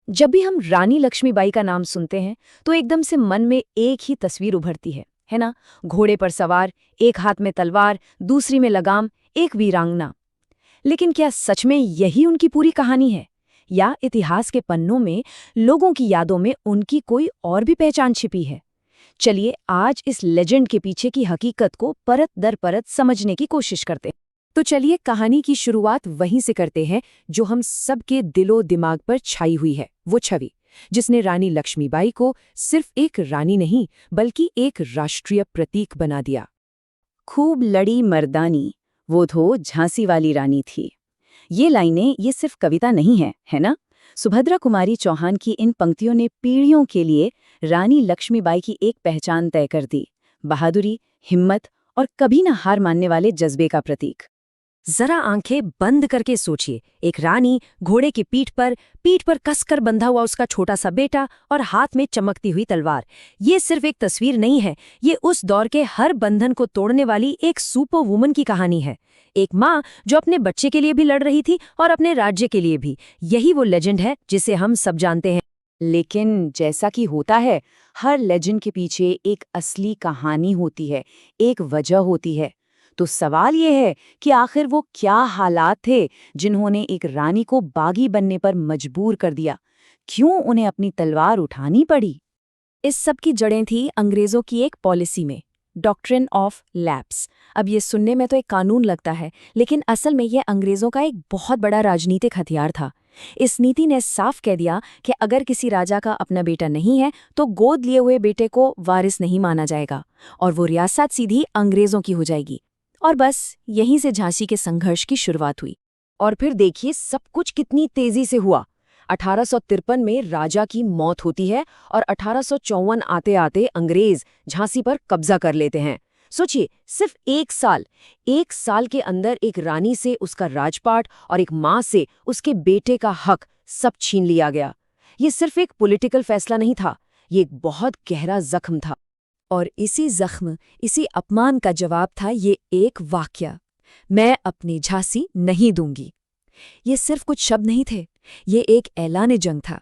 जब भी हम रानी लक्ष्मीबाई का नाम सुनते हैं तो एकदम से मन में एक ही तस्वीर उभरती है ना? घोड़े पर सवार, एक हाथ में तलवार, दूसरी में लगाम, एक वीरांगना। लेकिन क्या सच में यही उनकी पूरी कहानी है, या इतिहास के पन्नों में, लोगों की यादों में उनकी कोई और भी पहचान छिपी है? चलिए आज इस लेजेंड के पीछे की हकीकत को परत दर परत समझने की कोशिश करते हैं। तो चलिए कहानी की शुरुआत वहीं से करते हैं जो हम सबके दिलो दिमाग पर छाई हुई है, वो छवि जिसने रानी लक्ष्मीबाई को सिर्फ एक रानी नहीं बल्कि एक राष्ट्रीय प्रतीक बना दिया। खूब लड़ी मर्दानी, वो तो झांसी वाली रानी थी। ये लाइनें ये सिर्फ कविता नहीं है ना? सुभद्रा कुमारी चौहान की इन पंक्तियों ने पीढ़ियों के लिए रानी लक्ष्मीबाई की एक पहचान तय कर दी। बहादुरी, हिम्मत और कभी न हार मानने वाले जज्बे का प्रतीक। जरा आंखें बंद करके सोचिए, एक रानी, घोड़े की पीठ पर कसकर बंधा हुआ उसका छोटा सा बेटा और हाथ में चमकती हुई तलवार। ये सिर्फ एक तस्वीर नहीं है, ये उस दौर के हर बंधन को तोड़ने वाली एक सुपर वुमन की कहानी है। एक माँ जो अपने बच्चे के लिए भी लड़ रही थी और अपने राज्य के लिए भी। यही वो लेजेंड है जिसे हम सब जानते हैं। लेकिन जैसा कि होता है, हर लेजेंड के पीछे एक असली कहानी होती है, एक वजह होती है। तो सवाल ये है कि आखिर वो क्या हालात थे जिन्होंने एक रानी को बागी बनने पर मजबूर कर दिया? क्यों उन्हें अपनी तलवार उठानी पड़ी? इस सब की जड़ें थी अंग्रेजों की एक पॉलिसी में, डॉक्ट्रिन ऑफ लैप्स। अब ये सुनने में तो एक कानून लगता है, लेकिन असल में यह अंग्रेजों का एक बहुत बड़ा राजनीतिक हथियार था। इस नीति ने साफ कह दिया कि अगर किसी राजा का अपना बेटा नहीं है तो गोद लिए हुए बेटे को वारिस नहीं माना जाएगा और वो रियासत सीधी अंग्रेजों की हो जाएगी। और बस यहीं से झांसी के संघर्ष की शुरुआत हुई। और फिर देखिए सब कुछ कितनी तेजी से हुआ। 1853 में राजा की मौत होती है और 1854 आते आते अंग्रेज झांसी पर कब्जा कर लेते हैं। सोचिए, सिर्फ एक साल के अंदर एक रानी से उसका राजपाट और एक माँ से उसके बेटे का हक सब छीन लिया गया। ये सिर्फ एक पॉलिटिकल फैसला नहीं था, ये एक बहुत गहरा जख्म था। और इसी जख्म, इसी अपमान का जवाब था ये एक वाक्य, मैं अपनी झांसी नहीं दूंगी। ये सिर्फ कुछ शब्द नहीं थे, ये एक ऐलान जंग था।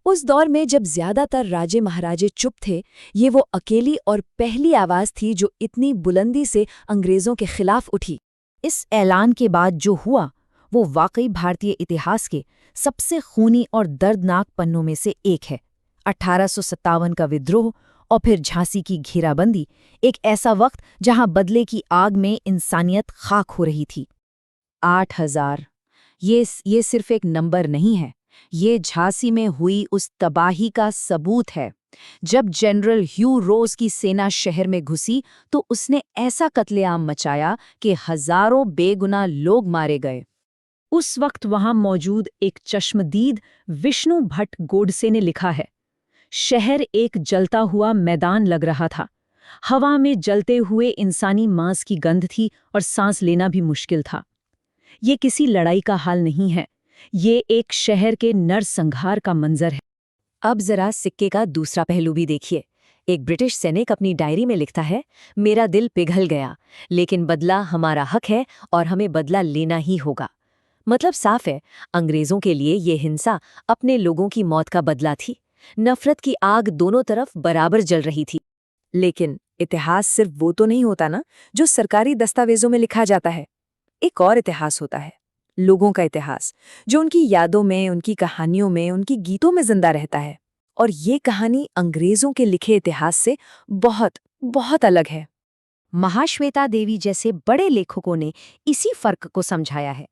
उस दौर में जब ज्यादातर राजे महाराजे चुप थे, ये वो अकेली और पहली आवाज थी जो इतनी बुलंदी से अंग्रेजों के खिलाफ उठी। इस ऐलान के बाद जो हुआ वो वाकई भारतीय इतिहास के सबसे खूनी और दर्दनाक पन्नों में से एक है। 1857 का विद्रोह और फिर झांसी की घेराबंदी, एक ऐसा वक्त जहां बदले की आग में इंसानियत खाक हो रही थी। 8000, ये सिर्फ एक नंबर नहीं है, ये झांसी में हुई उस तबाही का सबूत है। जब जनरल ह्यू रोज की सेना शहर में घुसी तो उसने ऐसा कत्लेआम मचाया कि हजारों बेगुनाह लोग मारे गए। उस वक्त वहां मौजूद एक चश्मदीद विष्णु भट्ट गोडसे ने लिखा है, शहर एक जलता हुआ मैदान लग रहा था। हवा में जलते हुए इंसानी मांस की गंध थी और सांस लेना भी मुश्किल था। ये किसी लड़ाई का हाल नहीं है, ये एक शहर के नरसंहार का मंजर है। अब जरा सिक्के का दूसरा पहलू भी देखिए। एक ब्रिटिश सैनिक अपनी डायरी में लिखता है, मेरा दिल पिघल गया, लेकिन बदला हमारा हक है और हमें बदला लेना ही होगा। मतलब साफ है, अंग्रेजों के लिए ये हिंसा अपने लोगों की मौत का बदला थी। नफरत की आग दोनों तरफ बराबर जल रही थी। लेकिन इतिहास सिर्फ वो तो नहीं होता ना जो सरकारी दस्तावेजों में लिखा जाता है। एक और इतिहास होता है, लोगों का इतिहास, जो उनकी यादों में, उनकी कहानियों में, उनकी गीतों में जिंदा रहता है। और ये कहानी अंग्रेजों के लिखे इतिहास से बहुत बहुत अलग है। महाश्वेता देवी जैसे बड़े लेखकों ने इसी फर्क को समझाया है।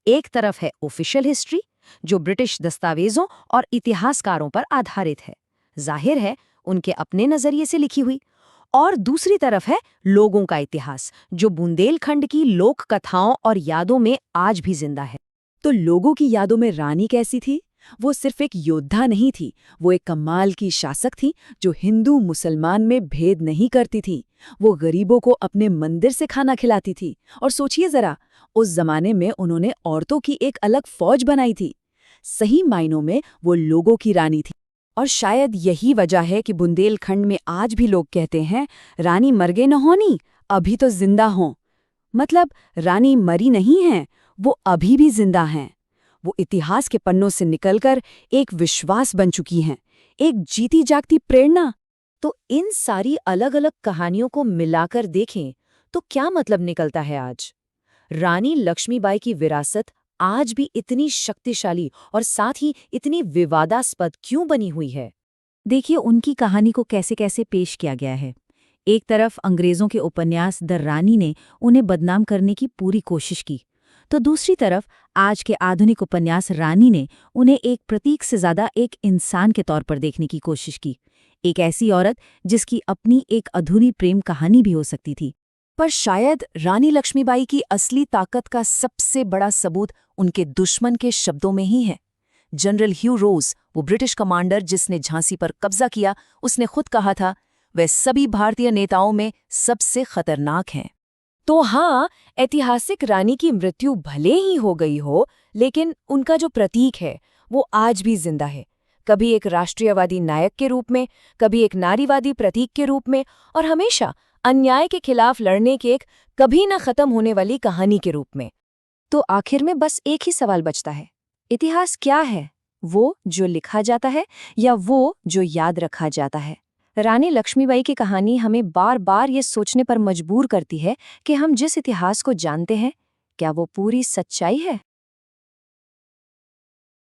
एक तरफ है ऑफिशियल हिस्ट्री, जो ब्रिटिश दस्तावेजों और इतिहासकारों पर आधारित है, जाहिर है उनके अपने नजरिए से लिखी हुई। और दूसरी तरफ है लोगों का इतिहास, जो बुंदेलखंड की लोक कथाओं और यादों में आज भी जिंदा है। तो लोगों की यादों में रानी कैसी थी? वो सिर्फ एक योद्धा नहीं थी, वो एक कमाल की शासक थी जो हिंदू मुसलमान में भेद नहीं करती थी। वो गरीबों को अपने मंदिर से खाना खिलाती थी। और सोचिए जरा, उस जमाने में उन्होंने औरतों की एक अलग फौज बनाई थी। सही मायनों में वो लोगों की रानी थी। और शायद यही वजह है कि बुंदेलखंड में आज भी लोग कहते हैं, रानी मर गए न होनी, अभी तो जिंदा हों। मतलब रानी मरी नहीं है, वो अभी भी जिंदा हैं। वो इतिहास के पन्नों से निकलकर एक विश्वास बन चुकी हैं, एक जीती जागती प्रेरणा। तो इन सारी अलग अलग कहानियों को मिलाकर देखें तो क्या मतलब निकलता है आज? रानी लक्ष्मीबाई की विरासत आज भी इतनी शक्तिशाली और साथ ही इतनी विवादास्पद क्यों बनी हुई है? देखिए उनकी कहानी को कैसे कैसे पेश किया गया है। एक तरफ अंग्रेजों के उपन्यास द रानी ने उन्हें बदनाम करने की पूरी कोशिश की, तो दूसरी तरफ आज के आधुनिक उपन्यास रानी ने उन्हें एक प्रतीक से ज्यादा एक इंसान के तौर पर देखने की कोशिश की, एक ऐसी औरत जिसकी अपनी एक अधूरी प्रेम कहानी भी हो सकती थी। पर शायद रानी लक्ष्मीबाई की असली ताकत का सबसे बड़ा सबूत उनके दुश्मन के शब्दों में ही है। जनरल ह्यू रोज, वो ब्रिटिश कमांडर जिसने झांसी पर कब्जा किया, उसने खुद कहा था, वे सभी भारतीय नेताओं में सबसे खतरनाक हैं। तो हाँ, ऐतिहासिक रानी की मृत्यु भले ही हो गई हो, लेकिन उनका जो प्रतीक है वो आज भी जिंदा है, कभी एक राष्ट्रीयवादी नायक के रूप में, कभी एक नारीवादी प्रतीक के रूप में, और हमेशा अन्याय के खिलाफ लड़ने की एक कभी न खत्म होने वाली कहानी के रूप में। तो आखिर में बस एक ही सवाल बचता है, इतिहास क्या है? वो जो लिखा जाता है या वो जो याद रखा जाता है? रानी लक्ष्मीबाई की कहानी हमें बार बार ये सोचने पर मजबूर करती है कि हम जिस इतिहास को जानते हैं, क्या वो पूरी सच्चाई है?